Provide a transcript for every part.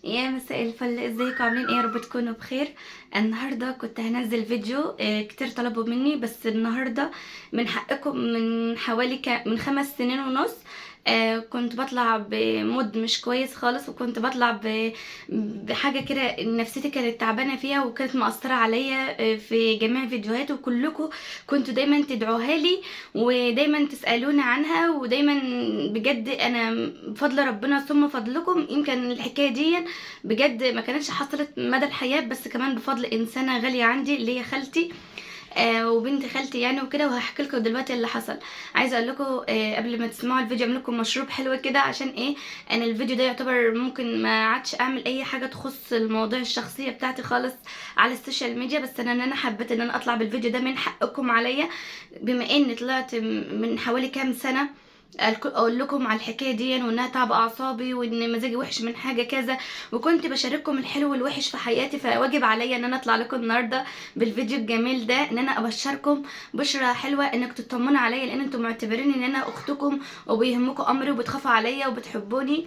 يا مساء الفل، ازيكم عاملين ايه؟ يا رب تكونوا بخير. النهارده كنت هنزل فيديو كتير طلبوا مني، بس النهارده من حقكم. من حوالي من 5 سنين ونص كنت بطلع بمود مش كويس خالص، وكنت بطلع بحاجه كده نفسيتي كانت تعبانه فيها، وكانت مأثره عليا في جميع فيديوهات، وكلكم كنتوا دايما تدعوها لي ودايما تسألوني عنها، ودايما بجد انا بفضل ربنا ثم فضلكم يمكن الحكايه دي بجد ما كانتش حصلت مدى الحياة، بس كمان بفضل إنسانة غالية عندي اللي هي خالتي وبنت خالتي يعني وكده. وهحكي لكم دلوقتي اللي حصل. عايزه اقول لكم قبل ما تسمعوا الفيديو اعمل لكم مشروب حلو كده، عشان ايه؟ انا الفيديو ده يعتبر ممكن ما عادش اعمل اي حاجه تخص المواضيع الشخصيه بتاعتي خالص على السوشيال ميديا، بس انا حبيت ان انا اطلع بالفيديو ده من حقكم عليا، بما اني طلعت من حوالي كام سنه اقول لكم على الحكايه دي، وانها تعب اعصابي، وان مزاجي وحش من حاجه كذا، وكنت بشارككم الحلو والوحش في حياتي. فواجب عليا ان انا اطلع لكم النهارده بالفيديو الجميل ده، ان انا ابشركم بشرة حلوه، انك تطمنوا عليا، لان انتم معتبرين ان انا اختكم وبيهمكم امري وبتخافوا عليا وبتحبوني.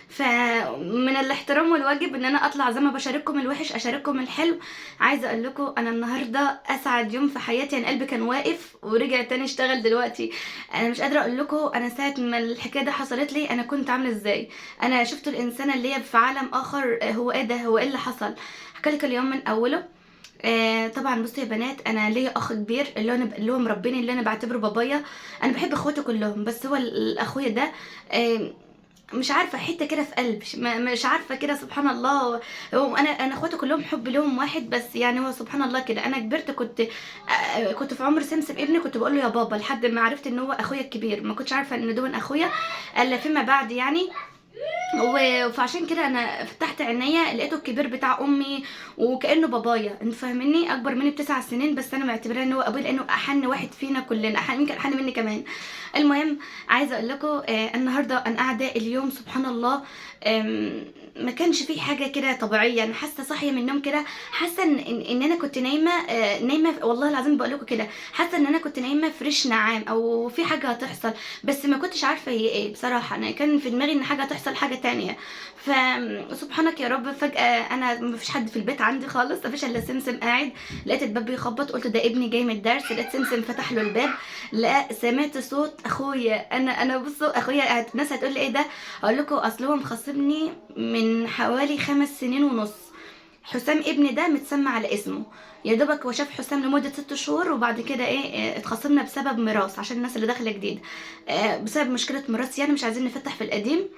فمن الاحترام والواجب ان انا اطلع زي ما بشارككم الوحش اشارككم الحلو. عايزه اقول لكم انا النهارده اسعد يوم في حياتي، انا قلبي كان واقف ورجع تاني اشتغل دلوقتي. انا مش قادره اقول لكم انا ساعه ما الحكايه دي حصلت لي انا كنت عامله ازاي. انا شفت الانسانه اللي هي في عالم اخر. هو ايه ده؟ هو ايه اللي حصل؟ احكي لك اليوم من اوله. طبعا بصوا يا بنات، انا ليا اخ كبير اللي هو مربيني، اللي انا بعتبره بابايا. انا بحب اخواتي كلهم، بس هو اخويا ده آه مش عارفه حته كده في قلبي، مش عارفه كده، سبحان الله. انا اخواتي كلهم حب لهم واحد، بس يعني هو سبحان الله كده. انا كبرت، كنت في عمر سمسم ابني، كنت بقول له يا بابا لحد ما عرفت ان هو اخويا الكبير. ما كنتش عارفه ان دون اخويا الا فيما بعد يعني. فعشان كده انا فتحت عينيا لقيته الكبير بتاع امي، وكانه بابايا، انت فاهميني؟ اكبر مني ب9 سنين، بس انا معتبراه ان هو ابوي، لانه احن واحد فينا كلنا، يمكن احن مني كمان. المهم، عايزه اقول لكم النهارده انا قاعده اليوم سبحان الله. ما كانش فيه حاجه كده طبيعيه. انا حاسه صاحيه من النوم كده، حاسه ان انا كنت نايمه نايمه، والله العظيم بقول لكم كده، حاسه ان انا كنت نايمه في ريش نعام او في حاجه هتحصل، بس ما كنتش عارفه هي ايه بصراحه. انا كان في دماغي ان حاجه هتحصل حاجه تانية. فسبحانك يا رب، فجاه انا ما فيش حد في البيت عندي خالص، ما فيش الا سمسم قاعد. لقيت الباب بيخبط، قلت ده ابني جاي من الدرس. لقيت سمسم فتح له الباب، لا سمعت صوت اخويا. انا بصوا اخويا، الناس هتقول لي ايه ده؟ اقول لكم اصل هو مخصبني من حوالي 5 سنين ونص. حسام ابني ده متسمى على اسمه. يا دوبك هو شاف حسام لمدة 6 شهور، وبعد كده ايه اتخاصمنا بسبب ميراث، عشان الناس اللي داخلة جديد بسبب مشكلة ميراث، يعني مش عايزين نفتح في القديم.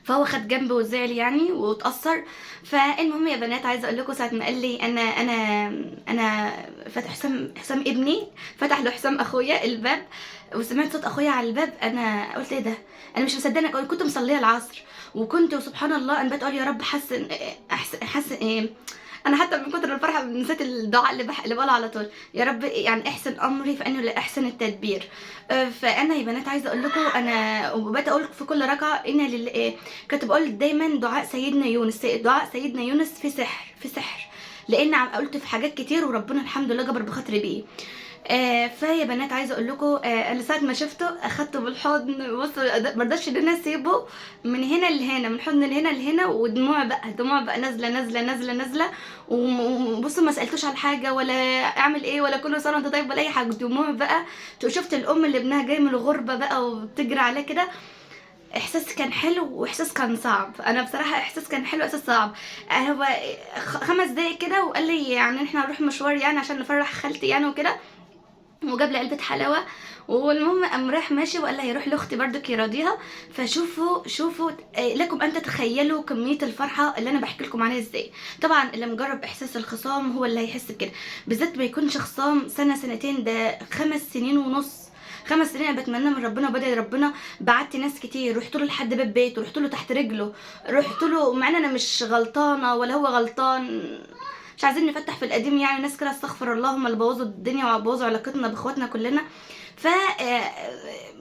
فهو خد جنب وزعل يعني واتأثر. فالمهم يا بنات، عايزه اقول لكم ساعه ما قال لي انا فتح حسام ابني، فتح له حسام اخويا الباب، وسمعت صوت اخويا على الباب. انا قلت ايه ده؟ انا مش مصدقه. أنا كنت مصليه العصر، وكنت سبحان الله انا بقول يا رب حسن حسن إيه. انا حتى من كتر الفرحه نسيت الدعاء اللي بقوله على طول، يا رب يعني احسن امري فانه لا احسن التدبير. فانا يا بنات عايزه اقول لكم، انا وبقيت اقول في كل ركعه ان كنت بقول دايما دعاء سيدنا يونس، دعاء سيدنا يونس في سحر، في سحر، لان قلت في حاجات كتير وربنا الحمد لله جبر بخاطري بيه. فيا بنات عايزه اقول لكم انا ساعه ما شفته اخدته بالحضن. بصوا مرضاش ان انا اسيبه، من هنا لهنا، من حضن لهنا لهنا، ودموع بقى، دموع بقى نازله نازله نازله نازله. وبصوا ما سالتوش على حاجه ولا اعمل ايه ولا كل سنه وانت طيب ولا اي حاجه، دموع بقى. شفت الام اللي ابنها جاي من الغربه بقى وبتجري عليه كده. احساس كان حلو واحساس كان صعب. انا بصراحه احساس كان حلو واحساس صعب. هو 5 دقايق كده وقال لي يعني احنا هنروح مشوار يعني عشان نفرح خالتي يعني وكده، وجاب لي علبه حلاوه. والمهم قام رايح ماشي وقال لي هيروح لاختي برضك يراضيها. فشوفوا شوفوا لكم ان تتخيلوا كميه الفرحه اللي انا بحكي لكم عليها ازاي. طبعا اللي مجرب احساس الخصام هو اللي هيحس بكده، بالذات ما يكونش خصام سنه سنتين، ده 5 سنين ونص. 5 سنين انا بتمنى من ربنا وبدعي ربنا. بعت ناس كتير، رحت له لحد باب بيته، رحت له تحت رجله، رحت له مع ان انا مش غلطانه ولا هو غلطان. مش عايزين نفتح في القديم يعني، ناس كده استغفر الله هم اللي بوظوا الدنيا وبوظوا علاقتنا باخواتنا كلنا. ف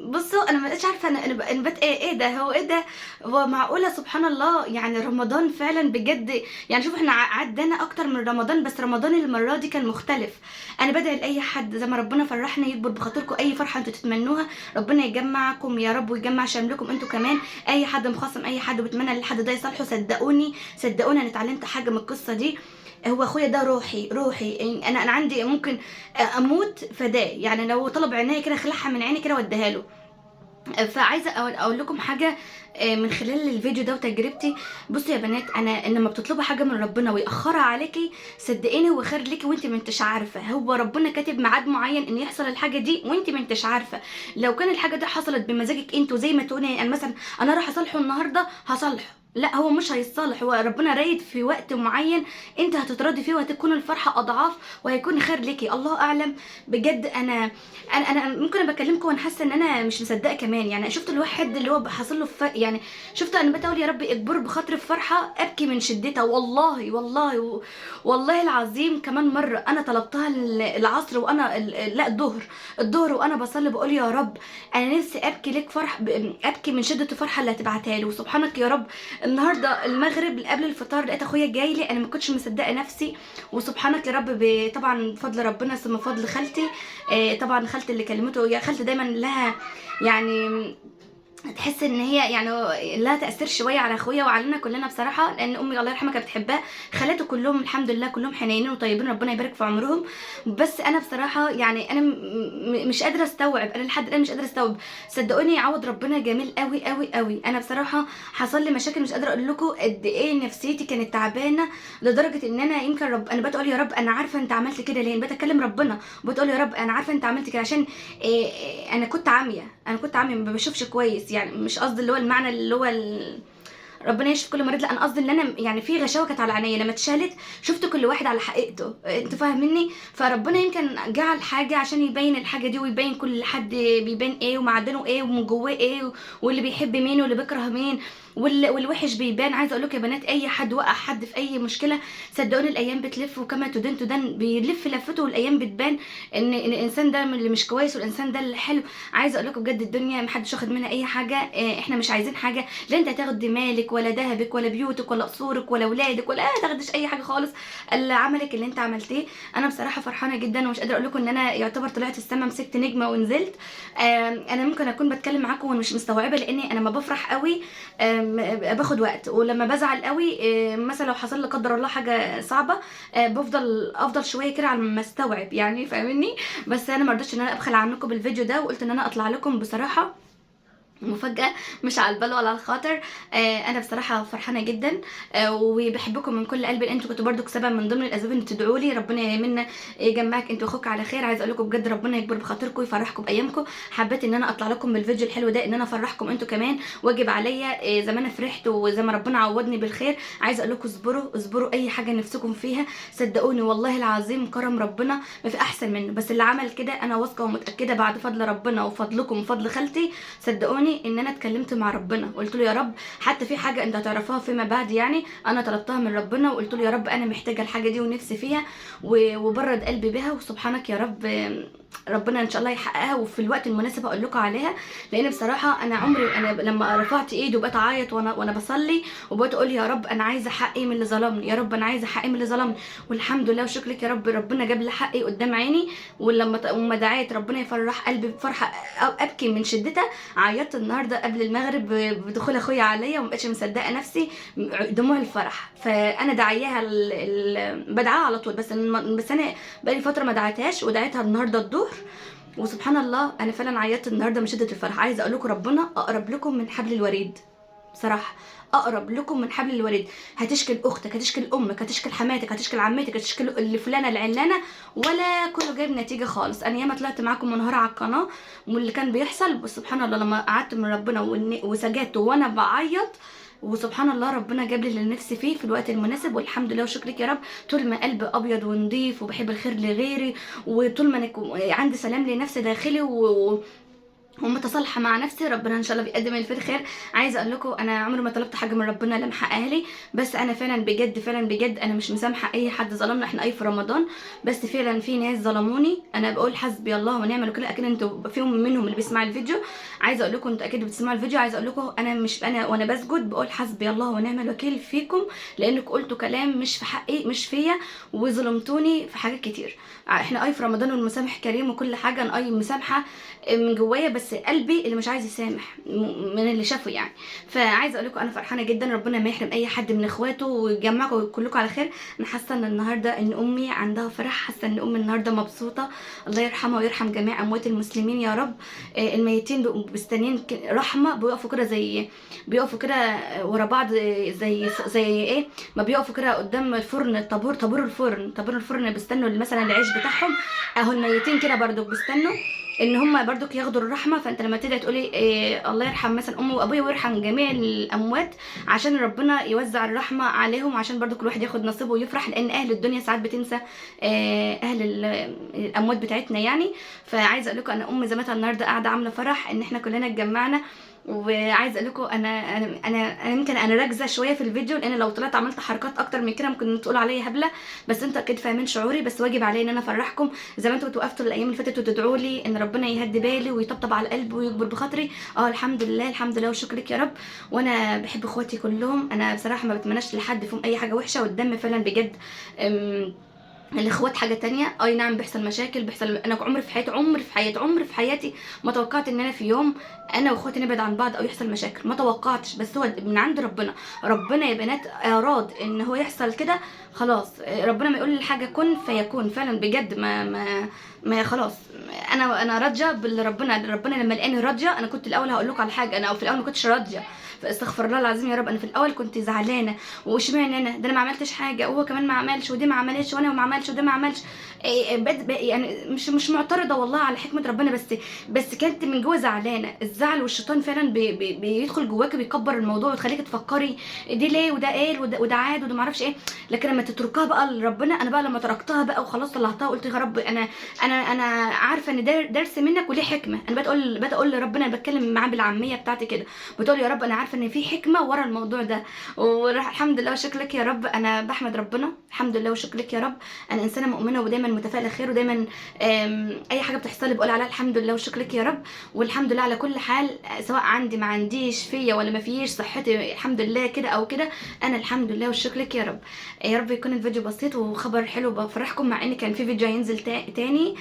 بصوا انا ما بقتش عارفه انا بقيت ايه ده، هو ايه ده، هو معقوله سبحان الله يعني رمضان فعلا بجد. يعني شوف احنا عدانا اكتر من رمضان، بس رمضان المره دي كان مختلف. انا بدعي لاي حد زي ما ربنا فرحنا يكبر بخاطركم اي فرحه انتوا تتمنوها، ربنا يجمعكم يا رب ويجمع شملكم انتوا كمان. اي حد مخاصم اي حد وبتمنى للحد ده يصالحه، صدقوني صدقوني انا اتعلمت حاجه من القصه دي. هو اخويا ده روحي روحي، انا عندي ممكن اموت فداه، يعني لو طلب عينيا كده اخلعها من عيني كده واديها له. فعايزه اقول لكم حاجه من خلال الفيديو ده وتجربتي. بصوا يا بنات، انا لما بتطلبوا حاجه من ربنا ويأخرها عليكي، صدقيني هو خير ليكي وانت ما انتش عارفه. هو ربنا كاتب ميعاد معين ان يحصل الحاجه دي وانت ما انتش عارفه. لو كان الحاجه دي حصلت بمزاجك انت وزي ما تقولي انا مثلا انا راح اصالحه النهارده هصالحه، لا هو مش هيتصالح. هو ربنا رايد في وقت معين انت هتتراضي فيه وهتكون الفرحه اضعاف وهيكون خير ليكي، الله اعلم. بجد انا ممكن بكلمكم وانا حاسه ان انا مش مصدقه كمان. يعني شفت الواحد اللي هو حاصل له يعني شفت انا بتقول يا رب اجبر بخاطري في فرحه ابكي من شدتها. والله والله والله العظيم كمان مره انا طلبتها العصر وانا لا الظهر وانا بصلي بقول يا رب انا نفسي ابكي لك فرح، ابكي من شده الفرحه اللي هتبعتها لي. وسبحانك يا رب النهارده المغرب قبل الفطار لقيت اخويا جاي لي، انا ما كنتش مصدقه نفسي. وسبحانك يا رب طبعا بفضل ربنا ثم فضل خالتي. طبعا خالتي اللي كلمته، يا خالتي دايما لها يعني تحس ان هي يعني لها تاثير شويه على اخويا وعلينا كلنا بصراحه، لان امي الله يرحمها كانت بتحبها. خالاته كلهم الحمد لله كلهم حنينين وطيبين، ربنا يبارك في عمرهم. بس انا بصراحه يعني انا مش قادره استوعب، انا لحد الان مش قادره استوعب. صدقوني يعوض ربنا جميل قوي قوي قوي. انا بصراحه حصل لي مشاكل مش قادره اقول لكم قد ايه نفسيتي كانت تعبانه، لدرجه ان انا يمكن انا بتقول يا رب انا عارفه انت عملت كده ليه، بتكلم ربنا وبتقول يا رب انا عارفه انت عملت كده عشان انا كنت عاميه، ما بشوفش كويس. يعني مش قصدي اللي هو المعنى اللي هو ربنا يشفي كل مريض، لا انا قصدي ان انا يعني في غشاوه كانت على عينيا لما اتشالت شفت كل واحد على حقيقته، انتوا فاهميني. فربنا يمكن جعل حاجه عشان يبين الحاجه دي ويبين كل حد بيبان ايه ومعدنه ايه ومن جواه ايه، واللي بيحب مين واللي بيكره مين والوحش بيبان. عايزه اقول لكم يا بنات اي حد وقع حد في اي مشكله صدقوني الايام بتلف، وكما تدين تدان بيلف لفته والايام بتبان ان الانسان ده اللي مش كويس والانسان ده اللي حلو. عايزه اقول لكم بجد الدنيا محدش واخد منها اي حاجه. احنا مش عايزين حاجه، لا انت هتاخدي مالك ولا ذهبك ولا بيوتك ولا قصورك ولا اولادك ولا تاخديش اي حاجه خالص الا عملك اللي انت عملتيه. انا بصراحه فرحانه جدا ومش قادره اقول لكم ان انا يعتبر طلعت السما مسكت نجمه ونزلت. انا ممكن اكون بتكلم معاكم وانا مش مستوعبه، لاني انا ما بفرح قوي باخد وقت، ولما بزعل قوي مثلا لو حصل لا قدر الله حاجه صعبه افضل شويه كده على ما استوعب، يعني فاهمني. بس انا ما رضيتش ان انا ابخل عنكم بالفيديو ده، وقلت ان انا اطلع لكم بصراحه مفاجأة مش على البال ولا على الخاطر. انا بصراحة فرحانة جدا وبحبكم من كل قلبي. انتوا كنتوا برضو سبب من ضمن الاسباب ان تدعوا لي ربنا يمنا يجمعك انت واخوك على خير. عايز اقول لكم بجد ربنا يكبر بخاطركم ويفرحكم بايامكم. حبيت ان انا اطلع لكم بالفيديو الحلو ده ان انا افرحكم انتوا كمان، واجب عليا زي ما انا فرحت وزي ما ربنا عوضني بالخير. عايز اقول لكم اصبروا اصبروا، اي حاجة نفسكم فيها صدقوني والله العظيم كرم ربنا ما في احسن منه. بس اللي عمل كده انا واثقة ومتأكدة بعد فضل ربنا وفضلكم وفضل خالتي، صدقوني ان انا اتكلمت مع ربنا قلت له يا رب حتى في حاجه انت هتعرفها فيما بعد، يعني انا طلبتها من ربنا وقلت له يا رب انا محتاجه الحاجه دي ونفسي فيها وبرد قلبي بها. وسبحانك يا رب ربنا ان شاء الله يحققها وفي الوقت المناسب اقول لكم عليها. لان بصراحه انا عمري انا لما رفعت ايدي وبقيت اعيط وانا بصلي وبقيت اقول يا رب انا عايزه حقي من اللي ظلمني، يا رب انا عايزه حقي من اللي ظلمني، والحمد لله وشكرك يا رب ربنا جاب لي حقي قدام عيني. ولما دعيت ربنا يفرح قلبي بفرحه ابكي من شدتها. عيطت النهارده قبل المغرب بدخول اخويا عليا ومبقتش مصدقه نفسي دموع الفرح. فانا دعياها بدعاها على طول، بس انا بقالي فتره ما دعيتهاش ودعيتها النهارده الظهر. وسبحان الله انا فعلا عيطت النهارده من شده الفرح. عايزه اقول لكم ربنا اقرب لكم من حبل الوريد بصراحه، اقرب لكم من حبل الوريد. هتشكل اختك، هتشكل امك، هتشكل حماتك، هتشكل عمتك، هتشكل اللي فلانه العلانه، ولا كله جايب نتيجه خالص. انا ياما طلعت معاكم منهاره على القناه واللي كان بيحصل، بس سبحان الله لما قعدت من ربنا وسجدت وانا بعيط وسبحان الله ربنا جاب لي اللي نفسي فيه في الوقت المناسب. والحمد لله وشكرك يا رب. طول ما قلبي ابيض ونضيف وبحب الخير لغيري، وطول ما عندي سلام لنفسي داخلي ومتصالحه مع نفسي، ربنا ان شاء الله بيقدم اللي فيه الخير. عايزه اقول لكم انا عمري ما طلبت حاجه من ربنا الا محققها لي، بس انا فعلا بجد فعلا بجد انا مش مسامحه اي حد ظلمنا. احنا في رمضان، بس فعلا في ناس ظلموني. انا بقول حسبي الله ونعم الوكيل. اكيد انتوا فيهم منهم اللي بيسمع الفيديو. عايزه اقول لكم انتوا اكيد بتسمعوا الفيديو. عايزه اقول لكم انا مش انا وانا بسجد بقول حسبي الله ونعم الوكيل فيكم، لانكم قلتوا كلام مش في حقي مش فيا، وظلمتوني في حاجات كتير. احنا في رمضان والمسامح كريم وكل حاجه. انا مسامحه من جوايا، بس قلبي اللي مش عايز يسامح من اللي شافه يعني. فعايزه اقول لكم انا فرحانه جدا، ربنا ما يحرم اي حد من اخواته ويجمعكم كلكم على خير. انا حاسه ان النهارده ان امي عندها فرح، حاسه ان امي النهارده مبسوطه. الله يرحمها ويرحم جميع اموات المسلمين يا رب. الميتين بيبقوا مستنيين رحمه، بيقفوا كده زي بيقفوا كده ورا بعض، زي ايه، ما بيقفوا كده قدام الفرن، طابور الفرن بيستنوا مثلا العيش بتاعهم. اهو الميتين كده برضو بيستنوا ان هم برضك ياخدوا الرحمه. فانت لما تدعي تقولي إيه الله يرحم مثلا امي وابويا ويرحم جميع الاموات، عشان ربنا يوزع الرحمه عليهم، عشان برضك كل واحد ياخد نصيبه ويفرح. لان اهل الدنيا ساعات بتنسى اهل الاموات بتاعتنا يعني. فعايزه اقول لكم انا ام زمانها النهارده قاعده عامله فرح ان احنا كلنا اتجمعنا. وعايزه اقول لكم انا يمكن انا راكزه شويه في الفيديو، لان لو طلعت عملت حركات اكتر من كده ممكن تقولوا عليا هبله. بس انتوا اكيد فاهمين شعوري، بس واجب عليا ان انا افرحكم زي ما انتوا وقفتوا الايام اللي فاتت وتدعوا لي ان ربنا يهدي بالي ويطبطب على القلب ويكبر بخاطري. الحمد لله الحمد لله وشكر لك يا رب. وانا بحب اخواتي كلهم. انا بصراحه ما بتمناش لحد فيهم اي حاجه وحشه، والدم فعلا بجد الاخوات حاجه تانية. اي نعم بيحصل مشاكل، بيحصل. انا عمري في حياتي ما توقعت ان انا في يوم انا واخواتي نبعد عن بعض او يحصل مشاكل، ما توقعتش. بس هو من عند ربنا يا بنات اراد ان هو يحصل كده. خلاص ربنا ما يقول الحاجه كن فيكون فعلا بجد. ما خلاص. انا راضيه باللي ربنا لما لقاني راضيه. انا كنت الاول هقول لكم على حاجه، انا في الاول ما كنتش راضيه، فاستغفر الله العظيم يا رب. انا في الاول كنت زعلانه، واشمعنى انا ده، انا ما عملتش حاجه وهو كمان ما عملش، ودي ما عملتش وانا ما عملش وده ما عملش. يعني مش معترضه والله على حكمه ربنا، بس كانت من جوه زعلانه. الزعل والشيطان فعلا بيدخل جواك بيكبر الموضوع وتخليك تفكري دي ليه وده قال وده عاد وده ما اعرفش ايه. لكن لما تتركها بقى لربنا، انا بقى لما تركتها بقى وخلاص طلعتها قلت يا رب انا عارفه ان ده درس منك وليه حكمه. انا بقول لربنا، انا بتكلم معاه بالعاميه بتاعتي كده، بتقول يا رب انا عارفه ان في حكمه ورا الموضوع ده. والحمد لله وشكر لك يا رب. انا بحمد ربنا الحمد لله وشكر لك يا رب. انا انسانه مؤمنه ودايما متفائله خير، ودايما اي حاجه بتحصل لي بقول عليها الحمد لله وشكر لك يا رب. والحمد لله على كل حال، سواء عندي ما عنديش فيا ولا ما فيش، صحتي الحمد لله كده او كده، انا الحمد لله وشكر لك يا رب. يا رب يكون الفيديو بسيط وخبر حلو بفرحكم، مع ان كان في فيديو هينزل تاني.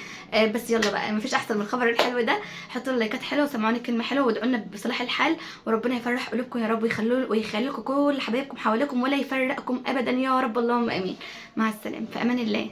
بس يلا بقى مفيش احسن من الخبر الحلو ده. حطوا لايكات حلوه وسمعوني كلمه حلوه وادعوا لنا بصلاح الحال، وربنا يفرح قلوبكم يا رب، ويخليكم كل حبايبكم حواليكم ولا يفرقكم ابدا يا رب، اللهم امين. مع السلامه، في امان الله.